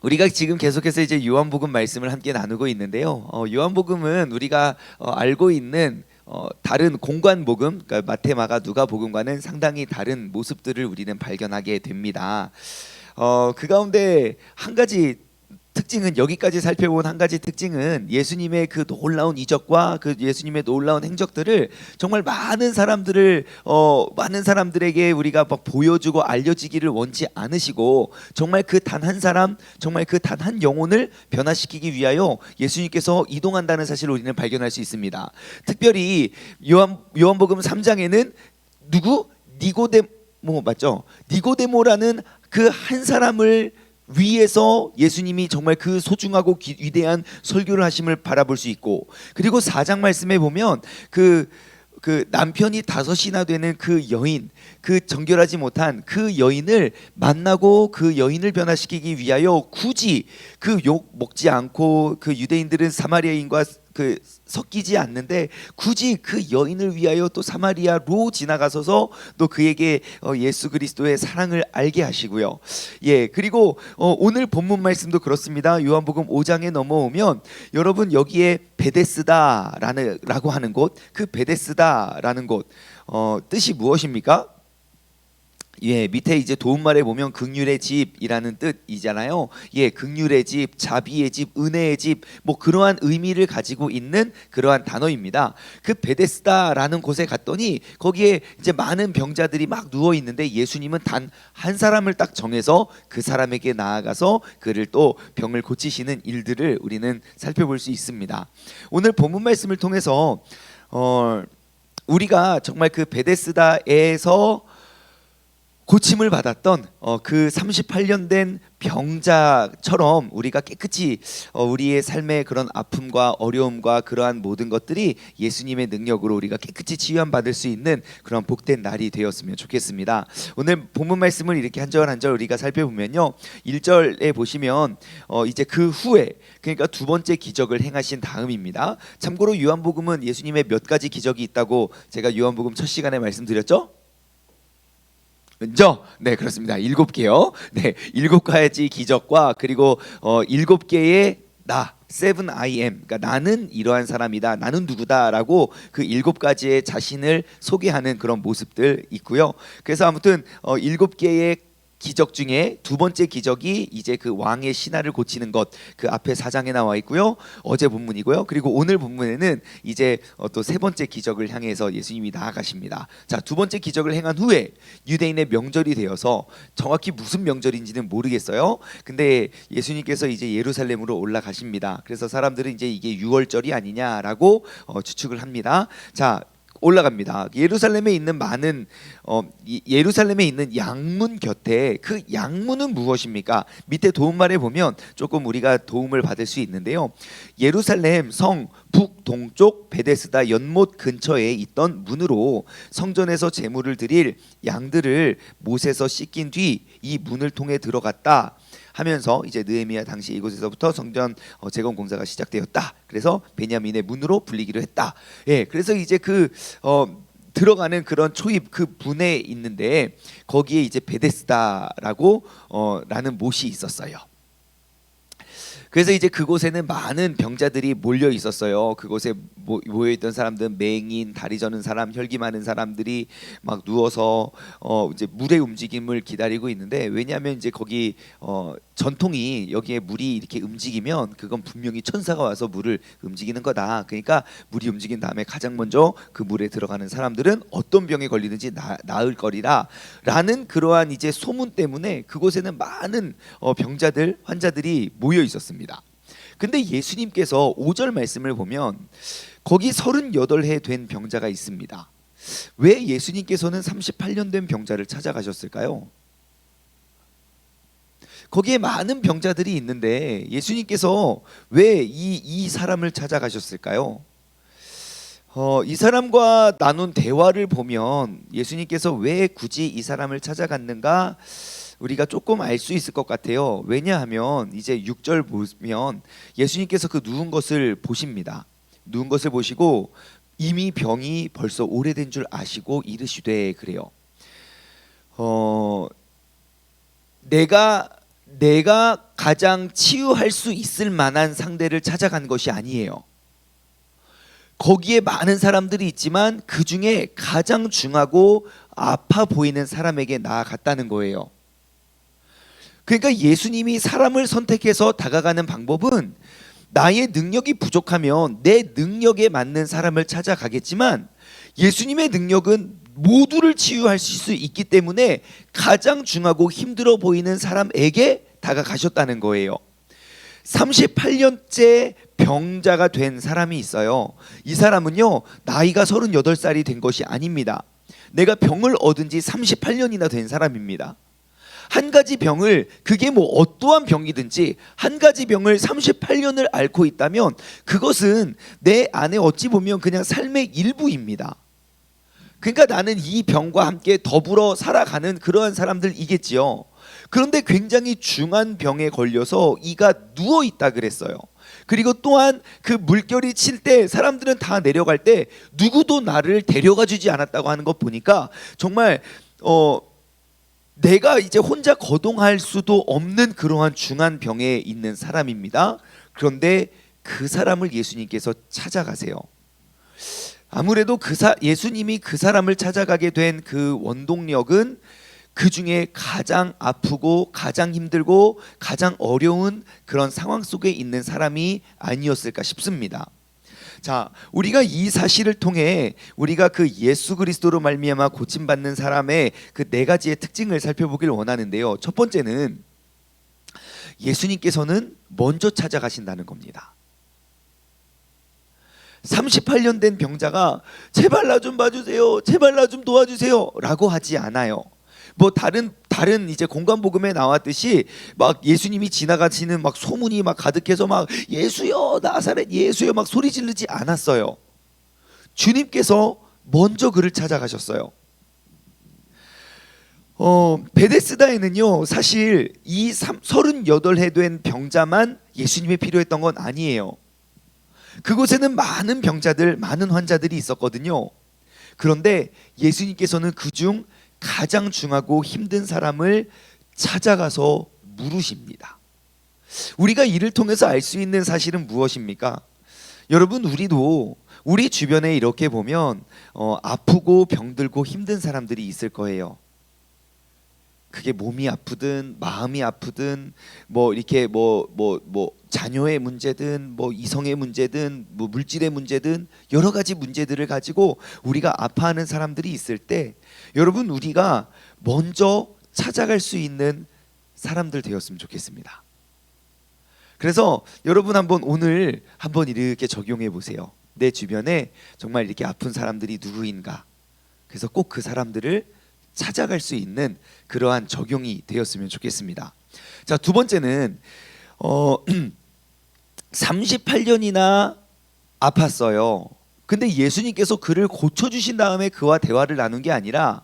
우리가 지금 계속해서 이제 요한복음 말씀을 함께 나누고 있는데요. 요한복음은 우리가 알고 있는 다른 공관복음, 그러니까 마태, 마가, 누가복음과는 상당히 다른 모습들을 우리는 발견하게 됩니다. 그 가운데 한 가지 특징은, 여기까지 살펴본 한 가지 특징은, 예수님의 그 놀라운 이적과 그 예수님의 놀라운 행적들을 정말 많은 사람들에게 우리가 막 보여주고 알려지기를 원치 않으시고, 정말 그 단 한 사람, 정말 그 단 한 영혼을 변화시키기 위하여 예수님께서 이동한다는 사실을 우리는 발견할 수 있습니다. 특별히 요한복음 3장에는 니고데모 맞죠? 니고데모라는 그 한 사람을 위에서 예수님이 정말 그 소중하고 위대한 설교를 하심을 바라볼 수 있고, 그리고 4장 말씀에 보면 그 남편이 5이나 되는 그 여인, 그 정결하지 못한 그 여인을 만나고 그 여인을 변화시키기 위하여 굳이 그 욕 먹지 않고, 그 유대인들은 사마리아인과 그 섞이지 않는데 굳이 그 여인을 위하여 또 사마리아로 지나가서서 또 그에게 예수 그리스도의 사랑을 알게 하시고요. 그리고 오늘 본문 말씀도 그렇습니다. 요한복음 5장에 넘어오면 여러분, 여기에 베데스다라고 하는 곳, 그 베데스다라는 곳 뜻이 무엇입니까? 밑에 이제 도움말에 보면 긍휼의 집이라는 뜻이잖아요. 긍휼의 집, 자비의 집, 은혜의 집, 뭐 그러한 의미를 가지고 있는 그러한 단어입니다. 그 베데스다라는 곳에 갔더니 거기에 이제 많은 병자들이 막 누워 있는데, 예수님은 단 한 사람을 딱 정해서 그 사람에게 나아가서 그를 또 병을 고치시는 일들을 우리는 살펴볼 수 있습니다. 오늘 본문 말씀을 통해서 우리가 정말 그 베데스다에서 고침을 받았던 그 38년 된 병자처럼 우리가 깨끗이 우리의 삶의 그런 아픔과 어려움과 그러한 모든 것들이 예수님의 능력으로 우리가 깨끗이 치유받을 수 있는 그런 복된 날이 되었으면 좋겠습니다. 오늘 본문 말씀을 이렇게 한 절 한 절 우리가 살펴보면요, 1절에 보시면 이제 그 후에, 그러니까 두 번째 기적을 행하신 다음입니다. 참고로 요한복음은 예수님의 몇 가지 기적이 있다고 제가 요한복음 첫 시간에 말씀드렸죠? 네, 그렇습니다. 7개요. 네, 7가지 기적과 그리고 7개의 나, 7 I am, 그러니까 나는 이러한 사람이다, 나는 누구다라고 그 7가지의 자신을 소개하는 그런 모습들 있고요. 그래서 아무튼 7개의 기적 중에 두 번째 기적이 이제 그 왕의 신하를 고치는 것, 그 앞에 4장에 나와 있고요. 어제 본문이고요. 그리고 오늘 본문에는 이제 또 세 번째 기적을 향해서 예수님이 나아가십니다. 자, 두 번째 기적을 행한 후에 유대인의 명절이 되어서, 정확히 무슨 명절인지는 모르겠어요. 근데 예수님께서 이제 예루살렘으로 올라가십니다. 그래서 사람들은 이제 이게 유월절이 아니냐라고 추측을 합니다. 자, 올라갑니다. 예루살렘에 있는 예루살렘에 있는 양문 곁에, 그 양문은 무엇입니까? 밑에 도움말에 보면 조금 우리가 도움을 받을 수 있는데요. 예루살렘 성 북동쪽 베데스다 연못 근처에 있던 문으로 성전에서 제물을 드릴 양들을 못에서 씻긴 뒤 이 문을 통해 들어갔다 하면서, 이제 느헤미야 당시 이곳에서부터 성전 재건 공사가 시작되었다. 그래서 베냐민의 문으로 불리기로 했다. 그래서 이제 들어가는 그런 초입 그 문에 있는데, 거기에 이제 베데스다라고 라는 못이 있었어요. 그래서 이제 그곳에는 많은 병자들이 몰려 있었어요. 그곳에 모여 있던 사람들은 맹인, 다리 저는 사람, 혈기 많은 사람들이 막 누워서 이제 물의 움직임을 기다리고 있는데, 왜냐하면 이제 거기 전통이, 여기에 물이 이렇게 움직이면 그건 분명히 천사가 와서 물을 움직이는 거다. 그러니까 물이 움직인 다음에 가장 먼저 그 물에 들어가는 사람들은 어떤 병에 걸리든지 나을 거리라 라는 그러한 이제 소문 때문에 그곳에는 많은 병자들, 환자들이 모여 있었습니다. 근데 예수님께서 5절 말씀을 보면 거기 38해 된 병자가 있습니다. 왜 예수님께서는 38년 된 병자를 찾아가셨을까요? 거기에 많은 병자들이 있는데 예수님께서 왜 이 사람을 찾아가셨을까요? 이 사람과 나눈 대화를 보면 예수님께서 왜 굳이 이 사람을 찾아갔는가 우리가 조금 알 수 있을 것 같아요. 왜냐하면 이제 6절 보면 예수님께서 그 누운 것을 보십니다. 누운 것을 보시고 이미 병이 벌써 오래된 줄 아시고 이르시되 그래요. 내가 가장 치유할 수 있을 만한 상대를 찾아간 것이 아니에요. 거기에 많은 사람들이 있지만 그 중에 가장 중하고 아파 보이는 사람에게 나아갔다는 거예요. 그러니까 예수님이 사람을 선택해서 다가가는 방법은 나의 능력이 부족하면 내 능력에 맞는 사람을 찾아가겠지만 예수님의 능력은 모두를 치유할 수 있기 때문에 가장 중하고 힘들어 보이는 사람에게 다가가셨다는 거예요. 38년째 병자가 된 사람이 있어요. 이 사람은요, 나이가 38살이 된 것이 아닙니다. 내가 병을 얻은 지 38년이나 된 사람입니다. 한 가지 병을, 그게 뭐 어떠한 병이든지 한 가지 병을 38년을 앓고 있다면 그것은 내 안에 어찌 보면 그냥 삶의 일부입니다. 그러니까 나는 이 병과 함께 더불어 살아가는 그러한 사람들이겠지요. 그런데 굉장히 중한 병에 걸려서 이가 누워 있다 그랬어요. 그리고 또한 그 물결이 칠 때 사람들은 다 내려갈 때 누구도 나를 데려가 주지 않았다고 하는 것 보니까 정말 내가 이제 혼자 거동할 수도 없는 그러한 중한 병에 있는 사람입니다. 그런데 그 사람을 예수님께서 찾아가세요. 아무래도 예수님이 그 사람을 찾아가게 된 그 원동력은 그 중에 가장 아프고 가장 힘들고 가장 어려운 그런 상황 속에 있는 사람이 아니었을까 싶습니다. 자, 우리가 이 사실을 통해 우리가 그 예수 그리스도로 말미암아 고침받는 사람의 그 네 가지의 특징을 살펴보길 원하는데요. 첫 번째는 예수님께서는 먼저 찾아가신다는 겁니다. 38년 된 병자가 제발 나 좀 봐주세요, 제발 나 좀 도와주세요 라고 하지 않아요. 뭐 다른 이제 공관복음에 나왔듯이 막 예수님이 지나가시는 막 소문이 막 가득해서 막 예수여 나사렛 예수여 막 소리 지르지 않았어요. 주님께서 먼저 그를 찾아가셨어요. 베데스다에는요 사실 이 38해 된 병자만 예수님이 필요했던 건 아니에요. 그곳에는 많은 병자들, 많은 환자들이 있었거든요. 그런데 예수님께서는 그중 가장 중하고 힘든 사람을 찾아가서 물으십니다. 우리가 이를 통해서 알 수 있는 사실은 무엇입니까? 여러분, 우리도 우리 주변에 이렇게 보면 아프고 병들고 힘든 사람들이 있을 거예요. 그게 몸이 아프든 마음이 아프든 뭐 이렇게 뭐 자녀의 문제든 뭐 이성의 문제든 뭐 물질의 문제든 여러 가지 문제들을 가지고 우리가 아파하는 사람들이 있을 때 여러분, 우리가 먼저 찾아갈 수 있는 사람들 되었으면 좋겠습니다. 그래서 여러분 오늘 한번 이렇게 적용해 보세요. 내 주변에 정말 이렇게 아픈 사람들이 누구인가? 그래서 꼭 그 사람들을 찾아갈 수 있는 그러한 적용이 되었으면 좋겠습니다. 자, 두 번째는 38년이나 아팠어요. 근데 예수님께서 그를 고쳐주신 다음에 그와 대화를 나눈 게 아니라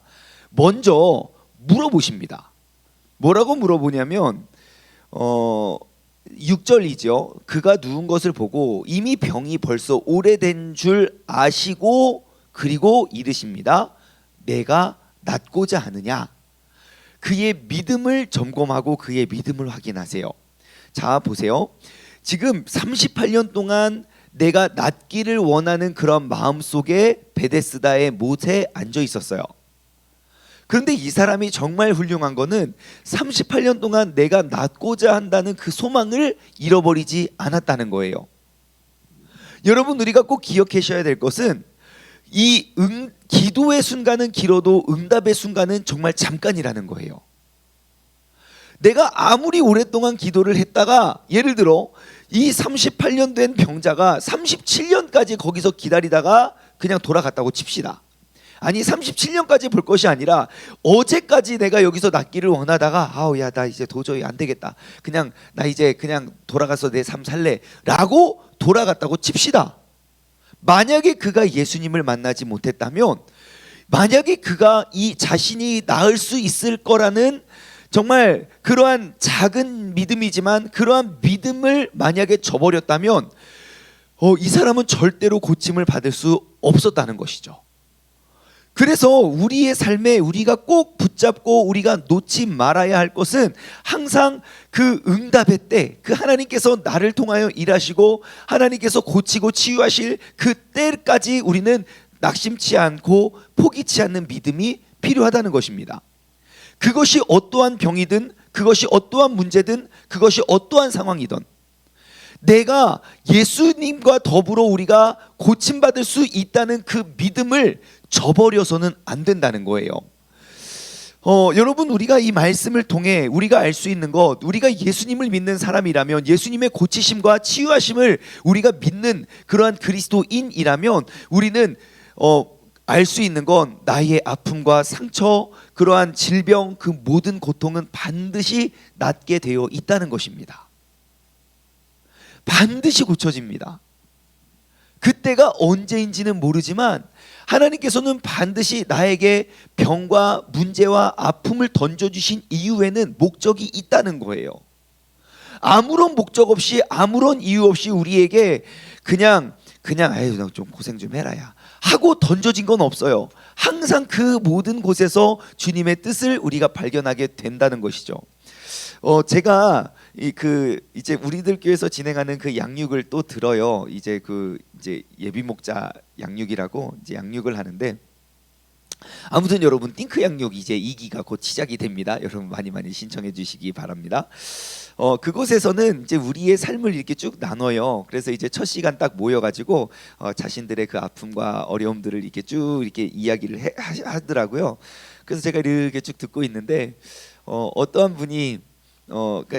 먼저 물어보십니다. 뭐라고 물어보냐면 6절이죠. 그가 누운 것을 보고 이미 병이 벌써 오래된 줄 아시고 그리고 이르십니다. 내가 낫고자 하느냐? 그의 믿음을 점검하고 그의 믿음을 확인하세요. 자, 보세요. 지금 38년 동안 내가 낫기를 원하는 그런 마음 속에 베데스다의 못에 앉아 있었어요. 그런데 이 사람이 정말 훌륭한 거는 38년 동안 내가 낫고자 한다는 그 소망을 잃어버리지 않았다는 거예요. 여러분, 우리가 꼭 기억하셔야 될 것은 이 기도의 순간은 길어도 응답의 순간은 정말 잠깐이라는 거예요. 내가 아무리 오랫동안 기도를 했다가 예를 들어 이 38년 된 병자가 37년까지 거기서 기다리다가 그냥 돌아갔다고 칩시다. 아니 37년까지 볼 것이 아니라 어제까지 내가 여기서 낫기를 원하다가 야 나 이제 도저히 안 되겠다. 그냥 나 이제 그냥 돌아가서 내 삶 살래 라고 돌아갔다고 칩시다. 만약에 그가 예수님을 만나지 못했다면, 만약에 그가 이 자신이 나을 수 있을 거라는 정말 그러한 작은 믿음이지만 그러한 믿음을 만약에 저버렸다면 이 사람은 절대로 고침을 받을 수 없었다는 것이죠. 그래서 우리의 삶에 우리가 꼭 붙잡고 우리가 놓지 말아야 할 것은 항상 그 응답의 때, 그 하나님께서 나를 통하여 일하시고 하나님께서 고치고 치유하실 그 때까지 우리는 낙심치 않고 포기치 않는 믿음이 필요하다는 것입니다. 그것이 어떠한 병이든, 그것이 어떠한 문제든, 그것이 어떠한 상황이든 내가 예수님과 더불어 우리가 고침받을 수 있다는 그 믿음을 저버려서는 안 된다는 거예요. 여러분, 우리가 이 말씀을 통해 우리가 알 수 있는 것, 우리가 예수님을 믿는 사람이라면, 예수님의 고치심과 치유하심을 우리가 믿는 그러한 그리스도인이라면 우리는 알 수 있는 건 나의 아픔과 상처, 그러한 질병, 그 모든 고통은 반드시 낫게 되어 있다는 것입니다. 반드시 고쳐집니다. 그때가 언제인지는 모르지만 하나님께서는 반드시 나에게 병과 문제와 아픔을 던져주신 이유에는 목적이 있다는 거예요. 아무런 목적 없이, 아무런 이유 없이 우리에게 그냥 아유 너 좀 고생 좀 해라야 하고 던져진 건 없어요. 항상 그 모든 곳에서 주님의 뜻을 우리가 발견하게 된다는 것이죠. 제가 이제 우리들 교회에서 진행하는 그 양육을 또 들어요. 이제 예비 목자 양육이라고 이제 양육을 하는데, 아무튼 여러분 띵크 양육 이제 2기가 곧 시작이 됩니다. 여러분 많이 신청해 주시기 바랍니다. 그곳에서는 이제 우리의 삶을 이렇게 쭉 나눠요. 그래서 이제 첫 시간 딱 모여가지고 자신들의 그 아픔과 어려움들을 이렇게 쭉 이렇게 이야기를 하더라고요. 그래서 제가 이렇게 쭉 듣고 있는데 어떠한 분이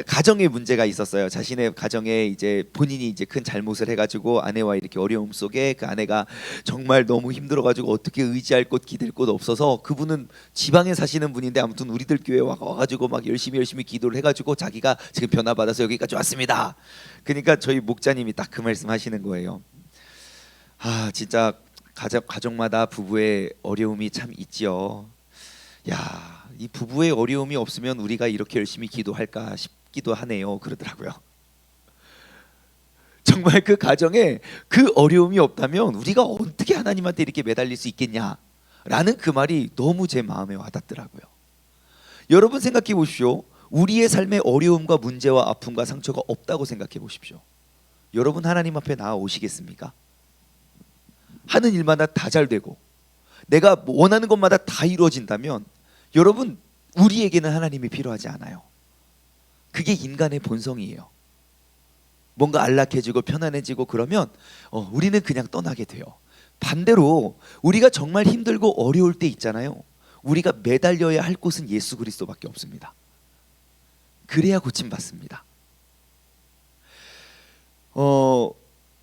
가정에 문제가 있었어요. 자신의 가정에 이제 본인이 이제 큰 잘못을 해가지고 아내와 이렇게 어려움 속에 그 아내가 정말 너무 힘들어가지고 어떻게 의지할 곳 기댈 곳 없어서, 그분은 지방에 사시는 분인데 아무튼 우리들 교회 와가지고 막 열심히 기도를 해가지고 자기가 지금 변화받아서 여기까지 왔습니다. 그러니까 저희 목자님이 딱 그 말씀하시는 거예요. 진짜 가정마다 부부의 어려움이 참 있지요. 야, 이 부부의 어려움이 없으면 우리가 이렇게 열심히 기도할까 싶기도 하네요. 그러더라고요. 정말 그 가정에 그 어려움이 없다면 우리가 어떻게 하나님한테 이렇게 매달릴 수 있겠냐라는 그 말이 너무 제 마음에 와닿더라고요. 여러분 생각해 보십시오. 우리의 삶에 어려움과 문제와 아픔과 상처가 없다고 생각해 보십시오. 여러분 하나님 앞에 나아오시겠습니까? 하는 일마다 다 잘 되고 내가 원하는 것마다 다 이루어진다면 여러분, 우리에게는 하나님이 필요하지 않아요. 그게 인간의 본성이에요. 뭔가 안락해지고 편안해지고 그러면 우리는 그냥 떠나게 돼요. 반대로 우리가 정말 힘들고 어려울 때 있잖아요. 우리가 매달려야 할 곳은 예수 그리스도밖에 없습니다. 그래야 고침받습니다.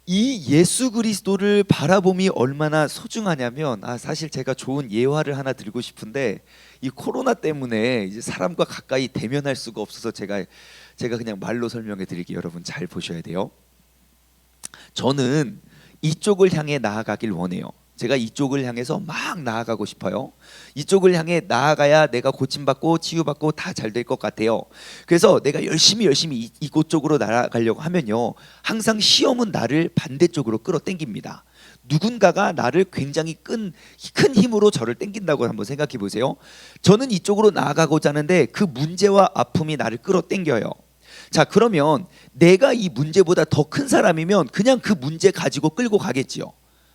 이 예수 그리스도를 바라봄이 얼마나 소중하냐면, 사실 제가 좋은 예화를 하나 들고 싶은데, 이 코로나 때문에 이제 사람과 가까이 대면할 수가 없어서 제가 그냥 말로 설명해 드릴게요. 여러분 잘 보셔야 돼요. 저는 이쪽을 향해 나아가길 원해요. 제가 이쪽을 향해서 막 나아가고 싶어요. 이쪽을 향해 나아가야 내가 고침받고 치유받고 다 잘 될 것 같아요. 그래서 내가 열심히 이곳 쪽으로 나아가려고 하면요, 항상 시험은 나를 반대쪽으로 끌어당깁니다. 누군가가 나를 굉장히 큰 힘으로 저를 당긴다고 한번 생각해 보세요. 저는 이쪽으로 나아가고자 하는데 그 문제와 아픔이 나를 끌어당겨요. 자, 그러면 내가 이 문제보다 더 큰 사람이면 그냥 그 문제 가지고 끌고 가겠지요.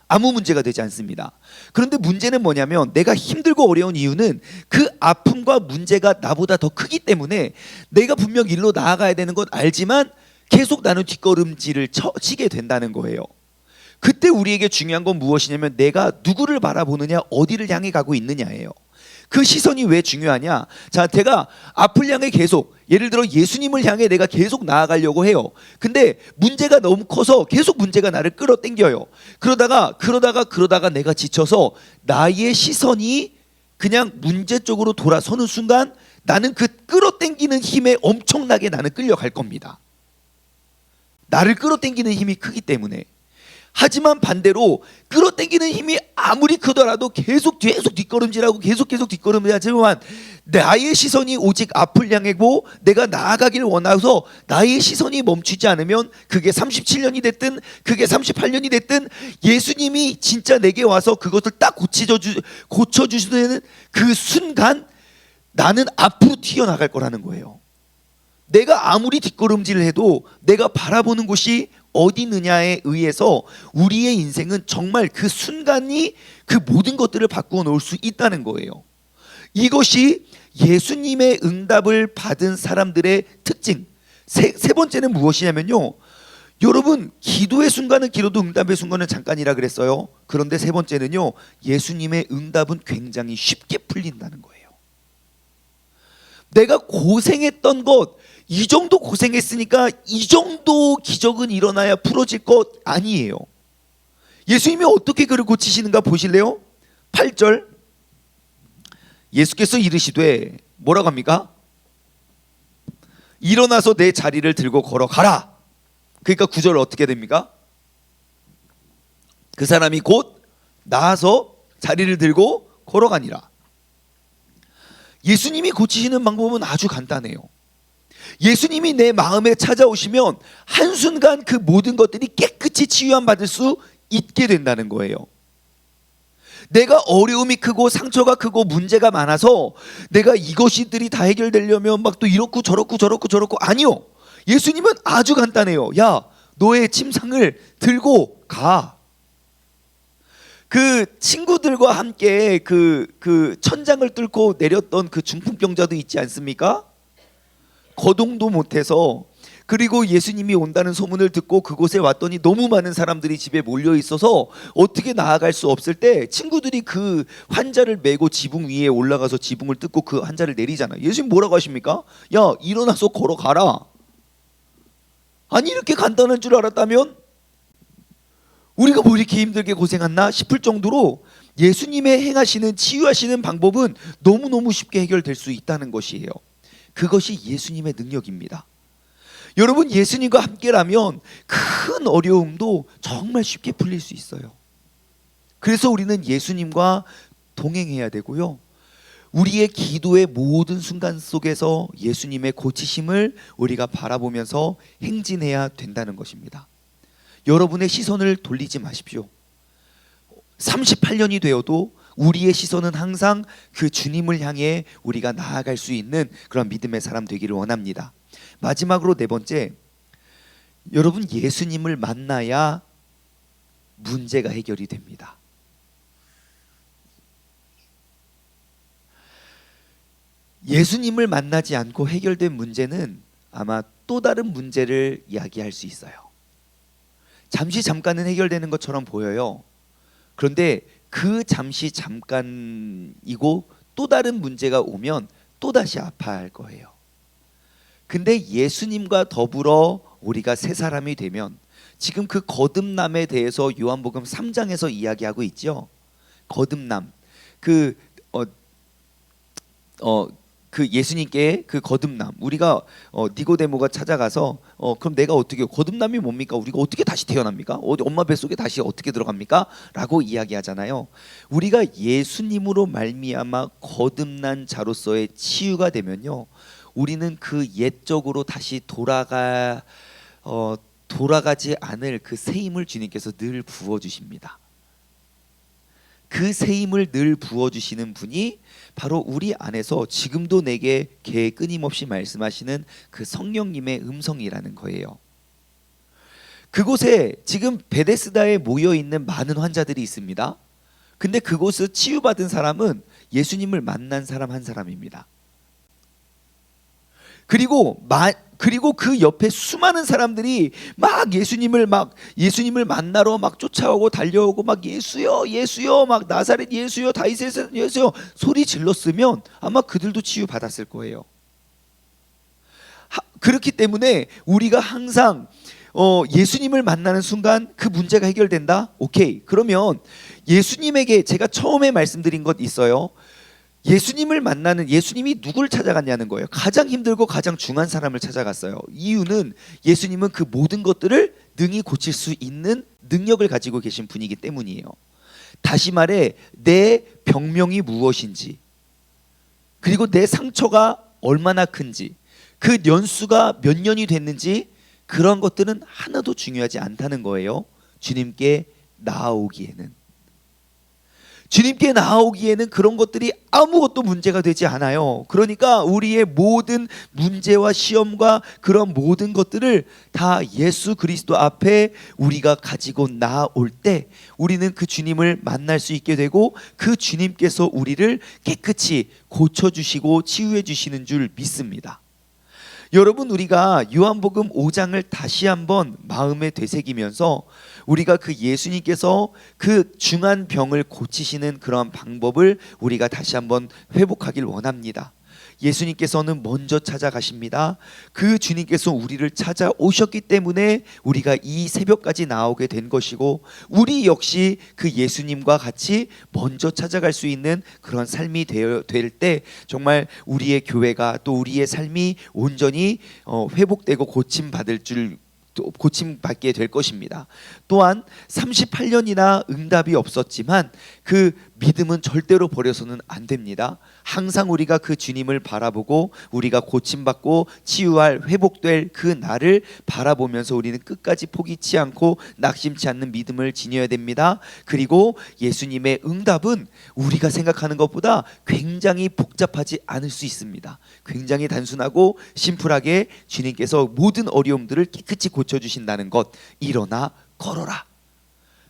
아무 문제가 되지 않습니다. 그런데 문제는 뭐냐면, 내가 힘들고 어려운 이유는 그 아픔과 문제가 나보다 더 크기 때문에 내가 분명 일로 나아가야 되는 건 알지만 계속 나는 뒷걸음질을 치게 된다는 거예요. 그때 우리에게 중요한 건 무엇이냐면, 내가 누구를 바라보느냐, 어디를 향해 가고 있느냐예요. 그 시선이 왜 중요하냐? 자, 제가 앞을 향해 계속, 예를 들어 예수님을 향해 내가 계속 나아가려고 해요. 근데 문제가 너무 커서 계속 문제가 나를 끌어당겨요. 그러다가 내가 지쳐서 나의 시선이 그냥 문제 쪽으로 돌아서는 순간 나는 그 끌어당기는 힘에 엄청나게 나는 끌려갈 겁니다. 나를 끌어당기는 힘이 크기 때문에. 하지만 반대로 끌어당기는 힘이 아무리 크더라도 계속 뒷걸음질하고 계속 뒷걸음질하지만 나의 시선이 오직 앞을 향하고 내가 나아가길 원해서 나의 시선이 멈추지 않으면 그게 37년이 됐든 그게 38년이 됐든 예수님이 진짜 내게 와서 그것을 딱 고쳐주시는 그 순간 나는 앞으로 튀어나갈 거라는 거예요. 내가 아무리 뒷걸음질을 해도 내가 바라보는 곳이 어디 있느냐에 의해서 우리의 인생은 정말 그 순간이 그 모든 것들을 바꾸어 놓을 수 있다는 거예요. 이것이 예수님의 응답을 받은 사람들의 특징. 세 번째는 무엇이냐면요, 여러분, 기도의 순간은 기도도 응답의 순간은 잠깐이라 그랬어요. 그런데 세 번째는요, 예수님의 응답은 굉장히 쉽게 풀린다는 거예요. 내가 고생했던 것, 이 정도 고생했으니까 이 정도 기적은 일어나야 풀어질 것 아니에요. 예수님이 어떻게 그를 고치시는가 보실래요? 8절, 예수께서 이르시되 뭐라고 합니까? 일어나서 내 자리를 들고 걸어가라. 그러니까 9절 어떻게 됩니까? 그 사람이 곧 나아서 자리를 들고 걸어가니라. 예수님이 고치시는 방법은 아주 간단해요. 예수님이 내 마음에 찾아오시면 한순간 그 모든 것들이 깨끗이 치유함 받을 수 있게 된다는 거예요. 내가 어려움이 크고 상처가 크고 문제가 많아서 내가 이것들이 다 해결되려면 막 또 이렇고 저렇고 아니요. 예수님은 아주 간단해요. 야, 너의 침상을 들고 가. 그 친구들과 함께 그 천장을 뚫고 내렸던 그 중풍병자도 있지 않습니까? 거동도 못해서, 그리고 예수님이 온다는 소문을 듣고 그곳에 왔더니 너무 많은 사람들이 집에 몰려 있어서 어떻게 나아갈 수 없을 때 친구들이 그 환자를 메고 지붕 위에 올라가서 지붕을 뜯고 그 환자를 내리잖아요. 예수님 뭐라고 하십니까? 야, 일어나서 걸어가라. 아니, 이렇게 간단한 줄 알았다면 우리가 뭐 이렇게 힘들게 고생했나 싶을 정도로 예수님의 행하시는 치유하시는 방법은 너무너무 쉽게 해결될 수 있다는 것이에요. 그것이 예수님의 능력입니다. 여러분, 예수님과 함께라면 큰 어려움도 정말 쉽게 풀릴 수 있어요. 그래서 우리는 예수님과 동행해야 되고요, 우리의 기도의 모든 순간 속에서 예수님의 고치심을 우리가 바라보면서 행진해야 된다는 것입니다. 여러분의 시선을 돌리지 마십시오. 38년이 되어도 우리의 시선은 항상 그 주님을 향해 우리가 나아갈 수 있는 그런 믿음의 사람 되기를 원합니다. 마지막으로 네 번째, 여러분, 예수님을 만나야 문제가 해결이 됩니다. 예수님을 만나지 않고 해결된 문제는 아마 또 다른 문제를 이야기할 수 있어요. 잠깐은 해결되는 것처럼 보여요. 그런데 그 잠깐이고 또 다른 문제가 오면 또다시 아파할 거예요. 근데 예수님과 더불어 우리가 새 사람이 되면, 지금 그 거듭남에 대해서 요한복음 3장에서 이야기하고 있죠. 거듭남, 그 예수님께 그 거듭남, 우리가 니고데모가 찾아가서 그럼 내가 어떻게, 거듭남이 뭡니까? 우리가 어떻게 다시 태어납니까? 엄마 뱃속에 다시 어떻게 들어갑니까? 라고 이야기하잖아요. 우리가 예수님으로 말미암아 거듭난 자로서의 치유가 되면요, 우리는 그 옛적으로 다시 돌아가지 않을 그 새 힘을 주님께서 늘 부어주십니다. 그 새 힘을 늘 부어주시는 분이 바로 우리 안에서 지금도 내게 끊임없이 말씀하시는 그 성령님의 음성이라는 거예요. 그곳에 지금 베데스다에 모여있는 많은 환자들이 있습니다. 근데 그곳을 치유받은 사람은 예수님을 만난 사람 한 사람입니다. 그리고 그 옆에 수많은 사람들이 막 예수님을 만나러 막 쫓아오고 달려오고 막 예수여 막 나사렛 예수여 다윗의 예수여 소리 질렀으면 아마 그들도 치유 받았을 거예요. 그렇기 때문에 우리가 항상 예수님을 만나는 순간 그 문제가 해결된다? 오케이. 그러면 예수님에게 제가 처음에 말씀드린 것 있어요. 예수님을 만나는 예수님이 누굴 찾아갔냐는 거예요. 가장 힘들고 가장 중한 사람을 찾아갔어요. 이유는 예수님은 그 모든 것들을 능히 고칠 수 있는 능력을 가지고 계신 분이기 때문이에요. 다시 말해 내 병명이 무엇인지, 그리고 내 상처가 얼마나 큰지, 그 연수가 몇 년이 됐는지, 그런 것들은 하나도 중요하지 않다는 거예요. 주님께 나아오기에는 그런 것들이 아무것도 문제가 되지 않아요. 그러니까 우리의 모든 문제와 시험과 그런 모든 것들을 다 예수 그리스도 앞에 우리가 가지고 나아올 때 우리는 그 주님을 만날 수 있게 되고, 그 주님께서 우리를 깨끗이 고쳐주시고 치유해 주시는 줄 믿습니다. 여러분, 우리가 요한복음 5장을 다시 한번 마음에 되새기면서 우리가 그 예수님께서 그 중한 병을 고치시는 그런 방법을 우리가 다시 한번 회복하길 원합니다. 예수님께서는 먼저 찾아가십니다. 그 주님께서 우리를 찾아오셨기 때문에 우리가 이 새벽까지 나오게 된 것이고, 우리 역시 그 예수님과 같이 먼저 찾아갈 수 있는 그런 삶이 될 때 정말 우리의 교회가 또 우리의 삶이 온전히 회복되고 고침받게 될 것입니다. 또한 38년이나 응답이 없었지만 그 믿음은 절대로 버려서는 안 됩니다. 항상 우리가 그 주님을 바라보고 우리가 고침받고 치유할 회복될 그 날을 바라보면서 우리는 끝까지 포기치 않고 낙심치 않는 믿음을 지녀야 됩니다. 그리고 예수님의 응답은 우리가 생각하는 것보다 굉장히 복잡하지 않을 수 있습니다. 굉장히 단순하고 심플하게 주님께서 모든 어려움들을 깨끗이 고쳐주신다는 것. 일어나 걸어라.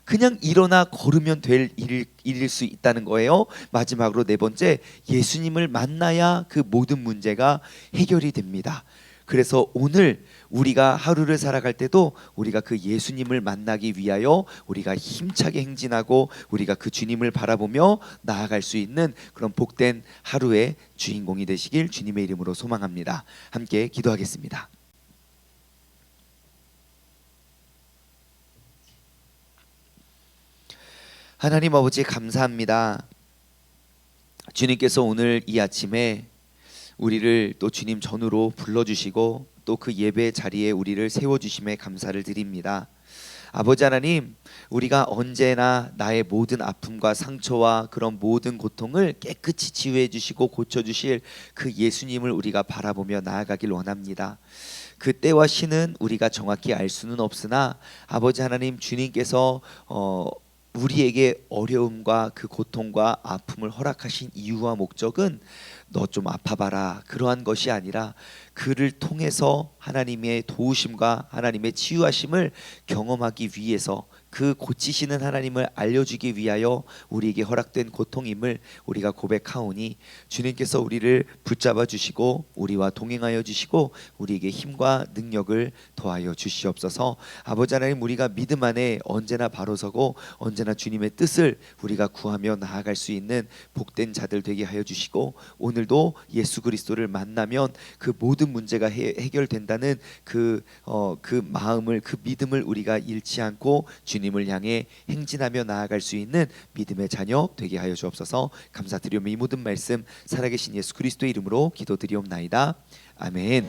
그냥 일어나 걸으면 될 일일 수 있다는 거예요. 마지막으로 네 번째, 예수님을 만나야 그 모든 문제가 해결이 됩니다. 그래서 오늘 우리가 하루를 살아갈 때도 우리가 그 예수님을 만나기 위하여 우리가 힘차게 행진하고 우리가 그 주님을 바라보며 나아갈 수 있는 그런 복된 하루의 주인공이 되시길 주님의 이름으로 소망합니다. 함께 기도하겠습니다. 하나님 아버지, 감사합니다. 주님께서 오늘 이 아침에 우리를 또 주님 전으로 불러주시고 또 그 예배 자리에 우리를 세워주심에 감사를 드립니다. 아버지 하나님, 우리가 언제나 나의 모든 아픔과 상처와 그런 모든 고통을 깨끗이 치유해 주시고 고쳐주실 그 예수님을 우리가 바라보며 나아가길 원합니다. 그 때와 시는 우리가 정확히 알 수는 없으나 아버지 하나님, 주님께서 우리에게 어려움과 그 고통과 아픔을 허락하신 이유와 목적은 너 좀 아파봐라, 그러한 것이 아니라 그를 통해서 하나님의 도우심과 하나님의 치유하심을 경험하기 위해서, 그 고치시는 하나님을 알려주기 위하여 우리에게 허락된 고통임을 우리가 고백하오니, 주님께서 우리를 붙잡아 주시고 우리와 동행하여 주시고 우리에게 힘과 능력을 더하여 주시옵소서. 아버지 하나님, 우리가 믿음 안에 언제나 바로 서고 언제나 주님의 뜻을 우리가 구하며 나아갈 수 있는 복된 자들 되게 하여 주시고, 오늘도 예수 그리스도를 만나면 그 모든 문제가 해결된다는 그 마음을, 그 믿음을 우리가 잃지 않고 주님을 향해 행진하며 나아갈 수 있는 믿음의 자녀 되게 하여 주옵소서. 감사드리며 이 모든 말씀 살아계신 예수 그리스도의 이름으로 기도드리옵나이다. 아멘.